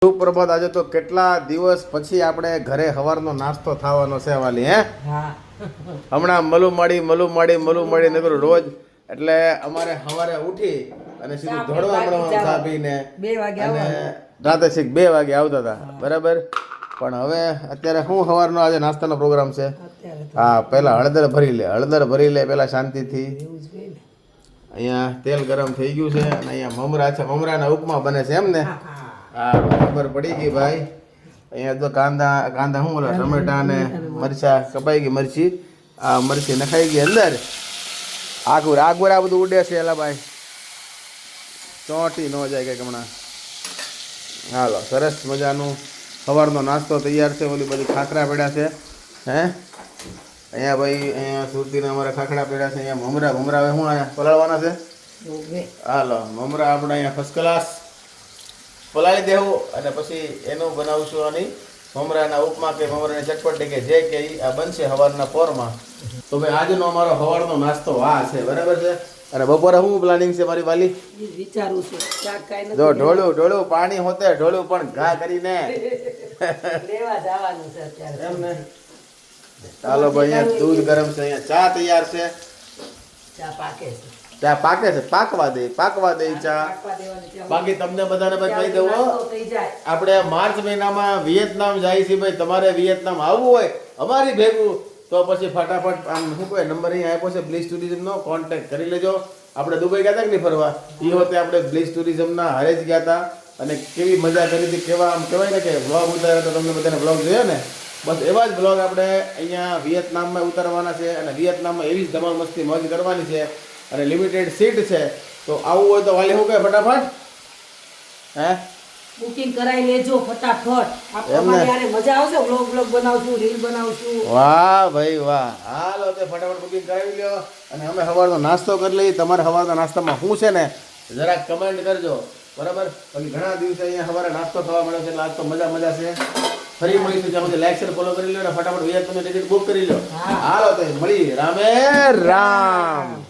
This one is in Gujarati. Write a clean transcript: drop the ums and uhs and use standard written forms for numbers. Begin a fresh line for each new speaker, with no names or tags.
સુપ્રભાત. આજે તો કેટલા દિવસ પછી આપણે ઘરે સવારનો નાસ્તો થવાનો છે વાલી. હમણાં મલું માડી નગર રોજ એટલે અમારે સવારે ઉઠી અને સીધું દોડવા મળવાનું ચા પીને અને રાતે છેક 2 વાગે આવતા હતા બરાબર. પણ હવે અત્યારે શું સવારનો આજે નાસ્તાનો પ્રોગ્રામ છે? હા, પહેલા હળદર ભરી લે પહેલા શાંતિથી. અહીંયા તેલ ગરમ થઈ ગયું છે અને અહીંયા મમરા છે, મમરાના ઉપમા બને છે એમ ને? હા, બરાબર પડી ગઈ ભાઈ. અહીંયા તો કાંદા શું બોલા, ટમેટા ને મરચા કપાઈ ગઈ, મરચી નખાઈ ગઈ અંદર. આગુર આ બધું ઉડે છે એલા ભાઈ, ચોંટી ન જાય કંઈક હમણાં. હાલો, સરસ મજાનું સવારનો નાસ્તો તૈયાર છે. ઓલી બધી ખાખરા પડ્યા છે. અહીંયા ભાઈ અહીંયા સુરતીના અમારા ખાખરા પડ્યા છે. અહીંયા મમરા હવે શું અહીંયા પલાળવાના છે. હાલો, મમરા આપણે અહીંયા ફર્સ્ટ ક્લાસ પલાળી દેવું અને પછી એનું બનાવશું આની મમરાના ઉપમા કે મમરાની ચટપટી કે જે કે આ બનશે સવારના પોરમાં. તો ભાઈ આજનો અમારો સવારનો નાસ્તો આ છે બરાબર છે. અને બપોરે શું પ્લાનિંગ છે મારી વાલી?
વિચારું છું
જો ઢોળું પાણી હોતે ઢોળું પણ ઘા કરીને
લેવા જવાનું છે અત્યારે
એમ ને. ચાલો ભાઈ, અહીંયા દૂધ ગરમ છે, અહીંયા ચા તૈયાર છે.
ચા પાકે છે,
ચા પાકે છે, પાકવા દે ચા. બાકી તમને બધાને ભાઈ કહી દઉં, આપણે માર્ચ મહિનામાં વિયેતનામ જાય છે ભાઈ. તમારે વિયેતનામ આવવું હોય અમારી ભેગું તો પછી ફટાફટ આમ શું કહે નંબર અહીં આપ્યો છે બ્લિસ ટુરિઝમનો, કોન્ટેક્ટ કરી લેજો. આપણે દુબઈ ગયા હતા કે નહીં ફરવા, એ વખતે આપણે બ્લિસ ટુરિઝમના હારે જ ગયા હતા અને કેવી મજા કરી હતી. કેવા આમ કહેવાય ને કે વ્લોગ ઉતાર્યા તો તમને બધાને વ્લોગ જોયો ને, બસ એવા જ વ્લોગ આપણે અહીંયા વિયેતનામમાં ઉતારવાના છે. અને વિયેતનામમાં એવી જ ધમાલ મસ્તી મોજ કરવાની છે અને લિમિટેડ સીટ છે. તો આવું હોય તો વાલી શું કહે ફટાફટ
બુકિંગ કરાવી લેજો ફટાફટ. આપણે યારે મજા આવશે, વ્લોગ બનાવશું, રીલ બનાવશું.
વાહ ભાઈ વાહ. હાલો તે ફટાફટ બુકિંગ કરાવી લ્યો અને અમે સવારનો નાસ્તો કરી લઈએ. તમારે સવારના નાસ્તામાં શું છે ને જરાક કમેન્ટ કરજો બરાબર. બાકી ઘણા દિવસે અહીંયા સવારે નાસ્તો ખાવા મળે છે એટલે આજ તો મજા છે. ફરી મળીશું, ત્યાં સુધી લાઈક શેર ફોલો કરી લો અને ફટાફટ વિયેતનામની ટિકિટ બુક કરી લો. હાલો તો મળી રામે રામ.